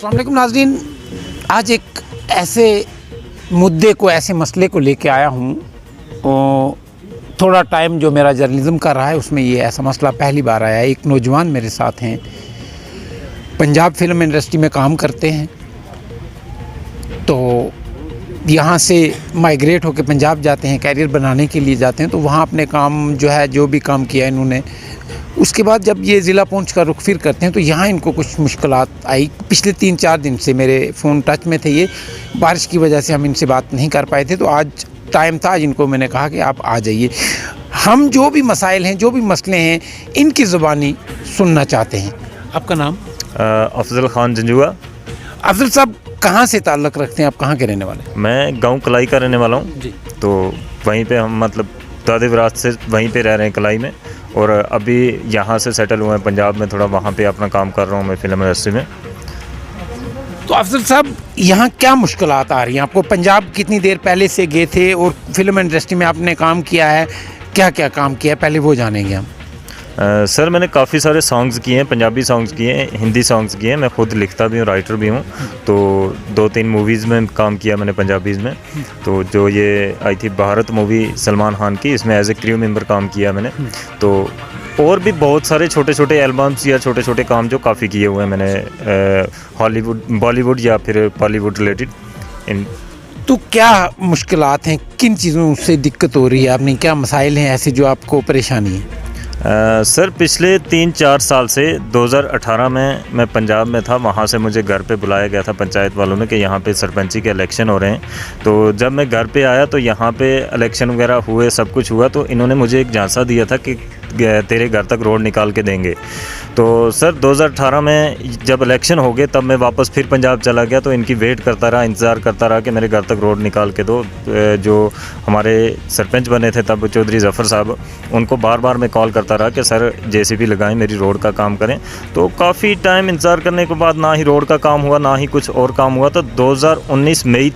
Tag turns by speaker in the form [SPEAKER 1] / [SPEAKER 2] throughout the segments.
[SPEAKER 1] अस्सलाम वालेकुम नाज़रीन, आज एक ऐसे मुद्दे को, ऐसे मसले को लेके आया हूँ। थोड़ा टाइम जो मेरा जर्नलिज़म का रहा है उसमें ये ऐसा मसला पहली बार आया है। एक नौजवान मेरे साथ हैं, पंजाब फिल्म इंडस्ट्री में काम करते हैं, तो यहाँ से माइग्रेट होकर पंजाब जाते हैं, कैरियर बनाने के लिए जाते हैं। तो वहाँ अपने काम जो है, जो भी काम किया इन्होंने, उसके बाद जब ये ज़िला पहुँच कर रुख फिर करते हैं तो यहाँ इनको कुछ मुश्किलात आई। पिछले 3-4 दिन से मेरे फ़ोन टच में थे, ये बारिश की वजह से हम इनसे बात नहीं कर पाए थे। तो आज टाइम था, आज इनको मैंने कहा कि आप आ जाइए, हम जो भी मसाइल हैं, जो भी मसले हैं, इनकी ज़ुबानी सुनना चाहते हैं। आपका नाम?
[SPEAKER 2] अफजल ख़ान जंजुआ।
[SPEAKER 1] अफजल साहब कहाँ से ताल्लुक़ रखते हैं, आप कहाँ के रहने वाले हैं?
[SPEAKER 2] मैं गांव कलाई का रहने वाला हूँ
[SPEAKER 1] जी।
[SPEAKER 2] तो वहीं पे हम मतलब दादे विरासत से वहीं पे रह रहे हैं कलाई में, और अभी यहाँ से सेटल हुए हैं पंजाब में, थोड़ा वहाँ पे अपना काम कर रहा हूँ मैं फिल्म इंडस्ट्री में।
[SPEAKER 1] तो अफजल साहब यहाँ क्या मुश्किलात आ रही हैं आपको? पंजाब कितनी देर पहले से गए थे और फिल्म इंडस्ट्री में आपने काम किया है, क्या क्या काम किया है, पहले वो जानेंगे हम।
[SPEAKER 2] सर मैंने काफ़ी सारे सॉन्ग्स किए हैं, पंजाबी सॉन्ग्स किए हैं, हिंदी सॉन्ग्स किए हैं। मैं खुद लिखता भी हूँ, राइटर भी हूँ। तो 2-3 मूवीज़ में काम किया मैंने पंजाबीज़ में। तो जो ये आई थी भारत मूवी सलमान खान की, इसमें एज ए क्रू मेंबर काम किया मैंने। तो और भी बहुत सारे छोटे छोटे एल्बम्स या छोटे छोटे काम जो काफ़ी किए हुए हैं मैंने, हॉलीवुड, बॉलीवुड या फिर बॉलीवुड रिलेटेड। इन
[SPEAKER 1] तो क्या मुश्किलात हैं, किन चीज़ों से दिक्कत हो रही है आपने, क्या मसाइल हैं ऐसे जो आपको परेशानी है?
[SPEAKER 2] सर पिछले 3-4 साल से 2018 में मैं पंजाब में था, वहाँ से मुझे घर पे बुलाया गया था पंचायत वालों ने कि यहाँ पे सरपंची के इलेक्शन हो रहे हैं। तो जब मैं घर पे आया तो यहाँ पे इलेक्शन वगैरह हुए, सब कुछ हुआ। तो इन्होंने मुझे एक झांसा दिया था कि तेरे घर तक रोड निकाल के देंगे। तो सर 2018 में जब इलेक्शन हो गए तब मैं वापस फिर पंजाब चला गया। तो इनकी वेट करता रहा, इंतज़ार करता रहा कि मेरे घर तक रोड निकाल के दो। जो हमारे सरपंच बने थे तब चौधरी ज़फ़र साहब, उनको बार बार मैं कॉल करता रहा कि सर JCB लगाएं, मेरी रोड का काम करें। तो काफ़ी टाइम इंतज़ार करने के बाद ना ही रोड का काम हुआ, ना ही कुछ और काम हुआ। तो 2019 मई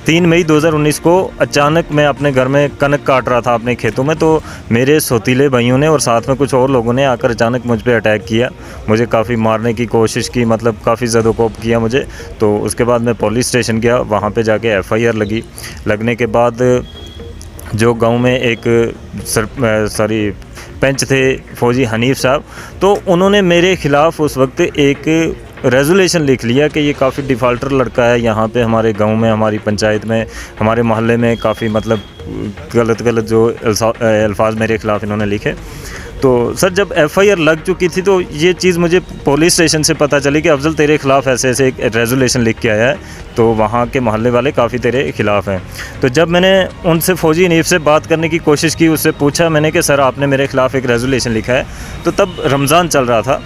[SPEAKER 2] 3 मई 2019 को अचानक मैं अपने घर में कनक काट रहा था अपने खेतों में। तो मेरे सौतीले भाइयों ने और साथ में कुछ और लोगों ने आकर अचानक मुझ पे अटैक किया, मुझे काफ़ी मारने की कोशिश की, मतलब काफ़ी ज़दोकोप किया मुझे। तो उसके बाद मैं पुलिस स्टेशन गया, वहाँ पे जाके FIR लगने के बाद जो गांव में एक पंच थे फौजी हनीफ साहब, तो उन्होंने मेरे ख़िलाफ़ उस वक्त एक रेजोल्यूशन लिख लिया कि ये काफ़ी डिफ़ाल्टर लड़का है। यहाँ पे हमारे गांव में, हमारी पंचायत में, हमारे मोहल्ले में काफ़ी मतलब गलत जो अल्फाज मेरे ख़िलाफ़ इन्होंने लिखे। तो सर जब FIR लग चुकी थी तो ये चीज़ मुझे पुलिस स्टेशन से पता चली कि अफजल तेरे ख़िलाफ़ ऐसे ऐसे एक रेजोल्यूशन लिख के आया है, तो वहाँ के मोहल्ले वाले काफ़ी तेरे ख़िलाफ़ हैं। तो जब मैंने उनसे फौजी हनीफ से बात करने की कोशिश की, उससे पूछा मैंने कि सर आपने मेरे ख़िलाफ़ एक रेजोल्यूशन लिखा है, तो तब रमज़ान चल रहा था।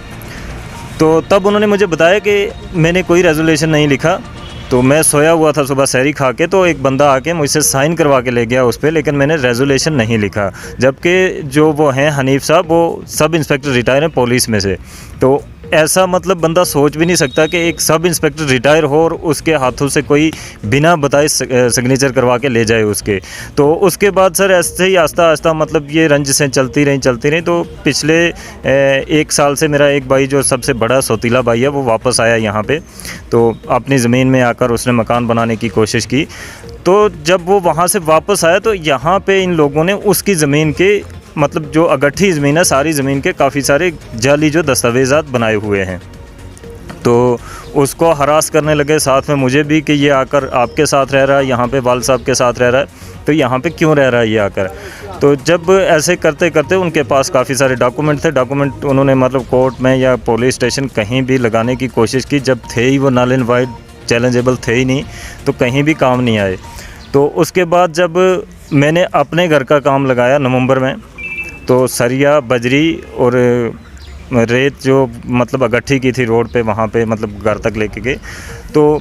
[SPEAKER 2] तो तब उन्होंने मुझे बताया कि मैंने कोई रेजोल्यूशन नहीं लिखा। तो मैं सोया हुआ था, सुबह सहरी खा के, तो एक बंदा आके मुझसे साइन करवा के ले गया उस पर, लेकिन मैंने रेजोल्यूशन नहीं लिखा। जबकि जो वो हैं हनीफ साहब, वो सब इंस्पेक्टर रिटायर हैं पुलिस में से। तो ऐसा मतलब बंदा सोच भी नहीं सकता कि एक सब इंस्पेक्टर रिटायर हो और उसके हाथों से कोई बिना बताए सिग्नेचर करवा के ले जाए उसके। तो उसके बाद सर ऐसे ही आस्ता आस्ता मतलब ये रंजिशें चलती रहीं। तो पिछले 1 साल से मेरा एक भाई जो सबसे बड़ा सौतीला भाई है वो वापस आया यहाँ पे। तो अपनी ज़मीन में आकर उसने मकान बनाने की कोशिश की। तो जब वो वहाँ से वापस आया तो यहाँ पे इन लोगों ने उसकी ज़मीन के मतलब जो अगट्ठी ज़मीन है, सारी ज़मीन के काफ़ी सारे जाली जो दस्तावेज़ात बनाए हुए हैं। तो उसको हरास करने लगे, साथ में मुझे भी कि ये आकर आपके साथ रह रहा है, यहाँ पे वाल साहब के साथ रह रहा है, तो यहाँ पे क्यों रह रहा है ये आकर। तो जब ऐसे करते करते उनके पास काफ़ी सारे डॉक्यूमेंट थे, डॉक्यूमेंट उन्होंने मतलब कोर्ट में या पुलिस स्टेशन कहीं भी लगाने की कोशिश की, जब थे ही वो नल एंड वाइड चैलेंजेबल थे ही नहीं, तो कहीं भी काम नहीं आए। तो उसके बाद जब मैंने अपने घर का काम लगाया नवंबर में, तो सरिया, बजरी और रेत जो मतलब अगट्ठी की थी रोड पे, वहाँ पे मतलब घर तक लेके गए। तो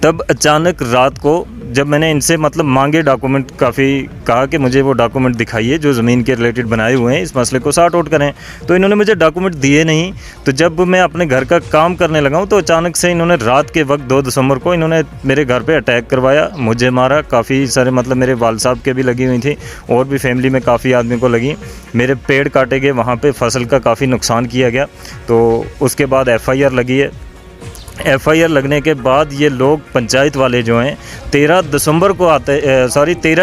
[SPEAKER 2] तब अचानक रात को जब मैंने इनसे मतलब मांगे डॉक्यूमेंट, काफ़ी कहा कि मुझे वो डॉक्यूमेंट दिखाइए जो ज़मीन के रिलेटेड बनाए हुए हैं, इस मसले को सॉर्ट आउट करें, तो इन्होंने मुझे डॉक्यूमेंट दिए नहीं। तो जब मैं अपने घर का काम करने लगा हूँ तो अचानक से इन्होंने रात के वक्त 2 दिसंबर को इन्होंने मेरे घर पे अटैक करवाया, मुझे मारा। काफ़ी सारे मतलब मेरे वाल साहब के भी लगी हुई थी और भी फैमिली में काफ़ी आदमी को लगी। मेरे पेड़ काटे गए, वहाँ पर फसल का काफ़ी नुकसान किया गया। तो उसके बाद FIR लगी है। एफआईआर लगने के बाद ये लोग पंचायत वाले जो हैं 13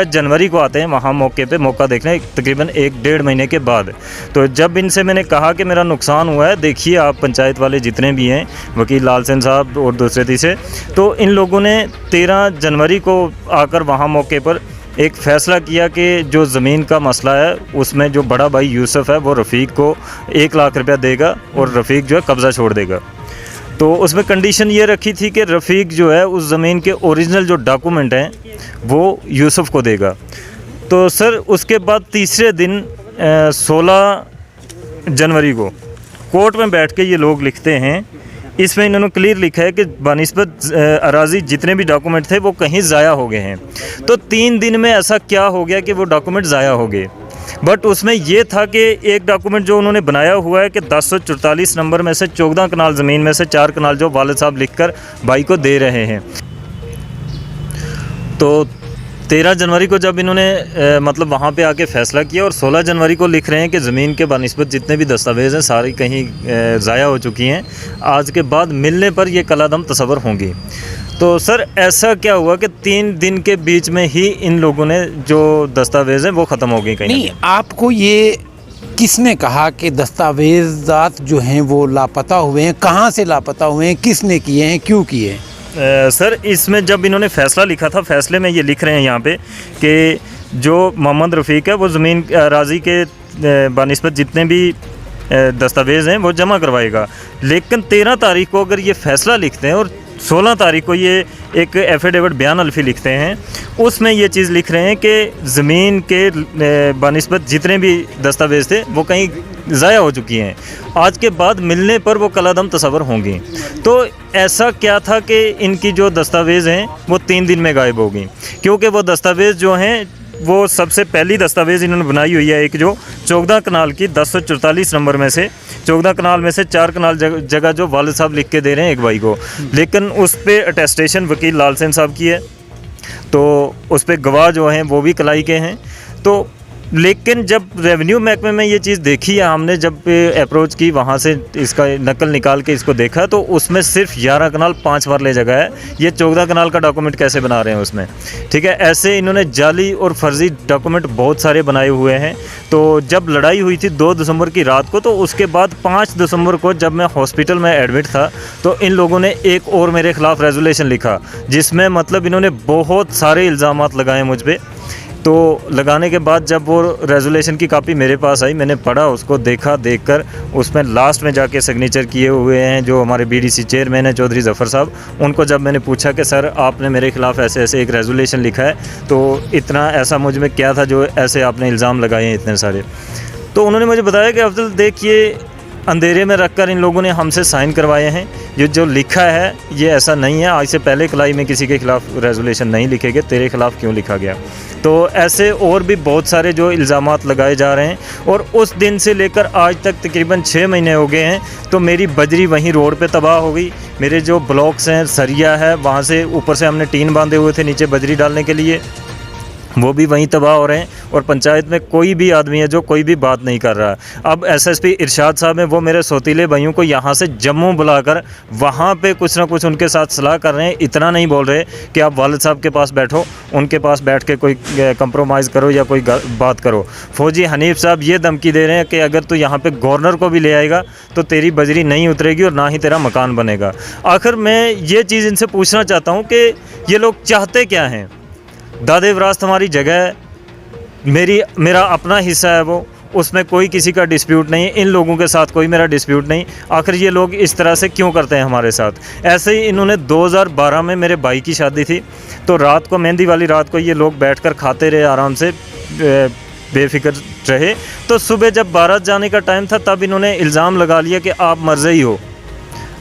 [SPEAKER 2] जनवरी को आते हैं वहाँ मौके पे मौका देखने, तकरीबन 1-1.5 महीने के बाद। तो जब इनसे मैंने कहा कि मेरा नुकसान हुआ है, देखिए आप पंचायत वाले जितने भी हैं, वकील लाल सेन साहब और दूसरे तीसरे, तो इन लोगों ने 13 जनवरी को आकर वहाँ मौके पर एक फ़ैसला किया कि जो ज़मीन का मसला है उसमें जो बड़ा भाई यूसुफ है वो रफ़ीक को 1 लाख रुपया देगा और रफ़ीक जो है कब्ज़ा छोड़ देगा। तो उसमें कंडीशन ये रखी थी कि रफ़ीक जो है उस ज़मीन के ओरिजिनल जो डॉक्यूमेंट हैं वो यूसुफ को देगा। तो सर उसके बाद तीसरे दिन 16 जनवरी को कोर्ट में बैठ के ये लोग लिखते हैं, इसमें इन्होंने क्लियर लिखा है कि बानिस्बत अराज़ी जितने भी डॉक्यूमेंट थे वो कहीं ज़ाया हो गए हैं। तो 3 दिन में ऐसा क्या हो गया कि वो डॉक्यूमेंट ज़ाया हो गए। बट उसमें ये था कि एक डॉक्यूमेंट जो उन्होंने बनाया हुआ है कि 1044 नंबर में से 14 कनाल ज़मीन में से 4 कनाल जो वालिद साहब लिखकर भाई को दे रहे हैं। तो 13 जनवरी को जब इन्होंने मतलब वहाँ पे आके फ़ैसला किया और 16 जनवरी को लिख रहे हैं कि ज़मीन के बानिस्बत जितने भी दस्तावेज़ हैं सारी कहीं ज़ाया हो चुकी हैं, आज के बाद मिलने पर ये कलादम तस्वर होंगी। तो सर ऐसा क्या हुआ कि 3 दिन के बीच में ही इन लोगों ने जो दस्तावेज़ हैं वो ख़त्म हो गई? कहीं
[SPEAKER 1] नहीं, आपको ये किसने कहा कि दस्तावेज़ात जो हैं वो लापता हुए हैं? कहाँ से लापता हुए हैं? किसने किए हैं? क्यों किए हैं?
[SPEAKER 2] सर इसमें जब इन्होंने फ़ैसला लिखा था, फ़ैसले में ये लिख रहे हैं यहाँ पे कि जो मोहम्मद रफ़ीक है वो ज़मीन राज़ी के बानिस्बत जितने भी दस्तावेज़ हैं वो जमा करवाएगा। लेकिन 13 तारीख को अगर ये फ़ैसला लिखते हैं और 16 तारीख को ये एक एफिडेविट बयान अल्फी लिखते हैं, उसमें ये चीज़ लिख रहे हैं कि ज़मीन के बानिस्बत जितने भी दस्तावेज़ थे वो कहीं ज़ाया हो चुकी हैं, आज के बाद मिलने पर वो कलादम तस्वर होंगी। तो ऐसा क्या था कि इनकी जो दस्तावेज़ हैं वो 3 दिन में गायब हो गई? क्योंकि वो दस्तावेज़ जो हैं वो सबसे पहली दस्तावेज़ इन्होंने बनाई हुई है एक जो 14 कनाल की 1044 नंबर में से 14 कनाल में से 4 कनाल जगह जो वालिद साहब लिख के दे रहे हैं एक भाई को, लेकिन उस पर अटेस्टेशन वकील लाल सेन साहब की है, तो उस पर गवाह जो हैं वो भी कलाई के हैं। तो लेकिन जब रेवेन्यू महकमे में ये चीज़ देखी है हमने, जब अप्रोच की वहाँ से इसका नकल निकाल के इसको देखा, तो उसमें सिर्फ 11 कनाल 5 बार ले जगह है। ये 14 कनाल का डॉक्यूमेंट कैसे बना रहे हैं उसमें? ठीक है, ऐसे इन्होंने जाली और फर्जी डॉक्यूमेंट बहुत सारे बनाए हुए हैं। तो जब लड़ाई हुई थी 2 दिसंबर की रात को, तो उसके बाद 5 दिसंबर को जब मैं हॉस्पिटल में एडमिट था तो इन लोगों ने एक और मेरे ख़िलाफ़ रेजोल्यूशन लिखा, जिसमें मतलब इन्होंने बहुत सारे इल्ज़ामात लगाए मुझ पर। तो लगाने के बाद जब वो रेजोल्यूशन की कॉपी मेरे पास आई, मैंने पढ़ा, उसको देखा, देखकर उसमें लास्ट में जाके सिग्नेचर किए हुए हैं जो हमारे बीडीसी चेयरमैन हैं चौधरी ज़फ़र साहब। उनको जब मैंने पूछा कि सर आपने मेरे ख़िलाफ़ ऐसे ऐसे एक रेजोल्यूशन लिखा है, तो इतना ऐसा मुझ में क्या था जो ऐसे आपने इल्ज़ाम लगाए हैं इतने सारे? तो उन्होंने मुझे बताया कि अफजल देख, ये अंधेरे में रखकर इन लोगों ने हमसे साइन करवाए हैं, ये जो लिखा है ये ऐसा नहीं है, आज से पहले कलाई में किसी के ख़िलाफ़ रेजोल्यूशन नहीं लिखे गए, तेरे ख़िलाफ़ क्यों लिखा गया? तो ऐसे और भी बहुत सारे जो इल्ज़ामात लगाए जा रहे हैं। और उस दिन से लेकर आज तक तकरीबन 6 महीने हो गए हैं, तो मेरी बजरी वहीं रोड पे तबाह हो गई। मेरे जो ब्लॉक्स हैं, सरिया है, वहाँ से ऊपर से हमने टीन बांधे हुए थे नीचे बजरी डालने के लिए, वो भी वहीं तबाह हो रहे हैं। और पंचायत में कोई भी आदमी है जो कोई भी बात नहीं कर रहा है। अब एसएसपी इरशाद साहब हैं, वो मेरे सौतीले भाइयों को यहाँ से जम्मू बुलाकर वहाँ पे कुछ ना कुछ उनके साथ सलाह कर रहे हैं। इतना नहीं बोल रहे कि आप वालिद साहब के पास बैठो, उनके पास बैठ के कोई कंप्रोमाइज़ करो या कोई बात करो। फौजी हनीफ साहब ये धमकी दे रहे हैं कि अगर तू यहाँ पे गवर्नर को भी ले आएगा तो तेरी बजरी नहीं उतरेगी और ना ही तेरा मकान बनेगा। आखिर मैं ये चीज़ इनसे पूछना चाहता हूँ कि ये लोग चाहते क्या हैं? दादे विरासत हमारी जगह है, मेरा अपना हिस्सा है वो, उसमें कोई किसी का डिस्प्यूट नहीं है, इन लोगों के साथ कोई मेरा डिस्प्यूट नहीं। आखिर ये लोग इस तरह से क्यों करते हैं हमारे साथ? ऐसे ही इन्होंने 2012 में मेरे भाई की शादी थी, तो रात को मेहंदी वाली रात को ये लोग बैठकर खाते रहे, आराम से बेफिक्र रहे। तो सुबह जब बारात जाने का टाइम था तब इन्होंने इल्ज़ाम लगा लिया कि आप मरज़ई हो,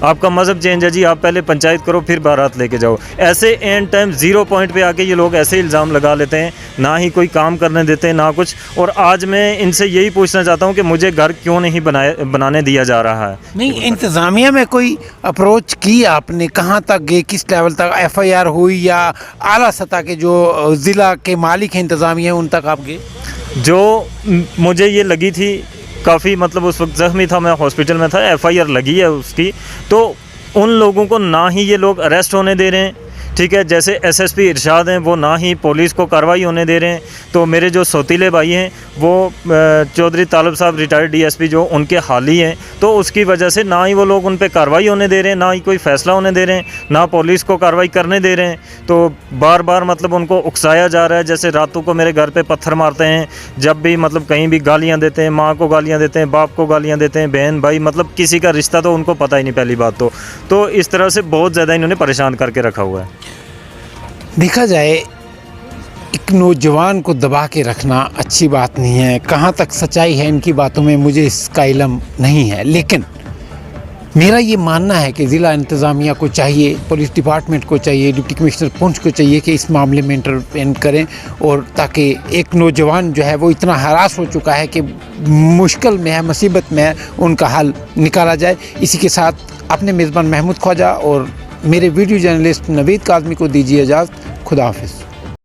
[SPEAKER 2] आपका मज़हब चेंज है जी, आप पहले पंचायत करो फिर बारात लेके जाओ। ऐसे एंड टाइम 0 पॉइंट पे आके ये लोग ऐसे इल्ज़ाम लगा लेते हैं, ना ही कोई काम करने देते हैं ना कुछ। और आज मैं इनसे यही पूछना चाहता हूँ कि मुझे घर क्यों नहीं बनाने दिया जा रहा है?
[SPEAKER 1] नहीं, इंतज़ामिया में कोई अप्रोच की आपने? कहाँ तक गए, किस लेवल तक एफआईआर हुई, या आला सतह के जो ज़िला के मालिक हैं इंतज़ामिया उन तक आप गए?
[SPEAKER 2] जो मुझे ये लगी थी काफ़ी, मतलब उस वक्त ज़ख्मी था मैं, हॉस्पिटल में था, एफआईआर लगी है उसकी, तो उन लोगों को ना ही ये लोग अरेस्ट होने दे रहे हैं, ठीक है। जैसे एसएसपी इरशाद हैं, वो ना ही पुलिस को कार्रवाई होने दे रहे हैं। तो मेरे जो सौतीले भाई हैं वो चौधरी तालब साहब रिटायर्ड डीएसपी जो उनके हाली हैं, तो उसकी वजह से ना ही वो लोग उन पे कार्रवाई होने दे रहे हैं, ना ही कोई फ़ैसला होने दे रहे हैं, ना पुलिस को कार्रवाई करने दे रहे हैं। तो बार बार मतलब उनको उकसाया जा रहा है। जैसे रातों को मेरे घर पे पत्थर मारते हैं, जब भी मतलब कहीं भी गालियाँ देते हैं, माँ को गालियाँ देते हैं, बाप को गालियाँ देते हैं, बहन भाई, मतलब किसी का रिश्ता तो उनको पता ही नहीं पहली बात तो इस तरह से बहुत ज़्यादा इन्होंने परेशान करके रखा हुआ है।
[SPEAKER 1] देखा जाए, एक नौजवान को दबा के रखना अच्छी बात नहीं है। कहाँ तक सच्चाई है इनकी बातों में मुझे इसका इल्म नहीं है, लेकिन मेरा ये मानना है कि ज़िला इंतज़ामिया को चाहिए, पुलिस डिपार्टमेंट को चाहिए, डिप्टी कमिश्नर पुंछ को चाहिए कि इस मामले में इंटरवेन करें, और ताकि एक नौजवान जो है वो इतना हरास हो चुका है कि मुश्किल में है, मुसीबत में है, उनका हल निकाला जाए। इसी के साथ अपने मेज़बान महमूद ख्वाजा और मेरे वीडियो जर्नलिस्ट नवीद काज़मी को दीजिए इजाज़त। खुदा हाफिज़।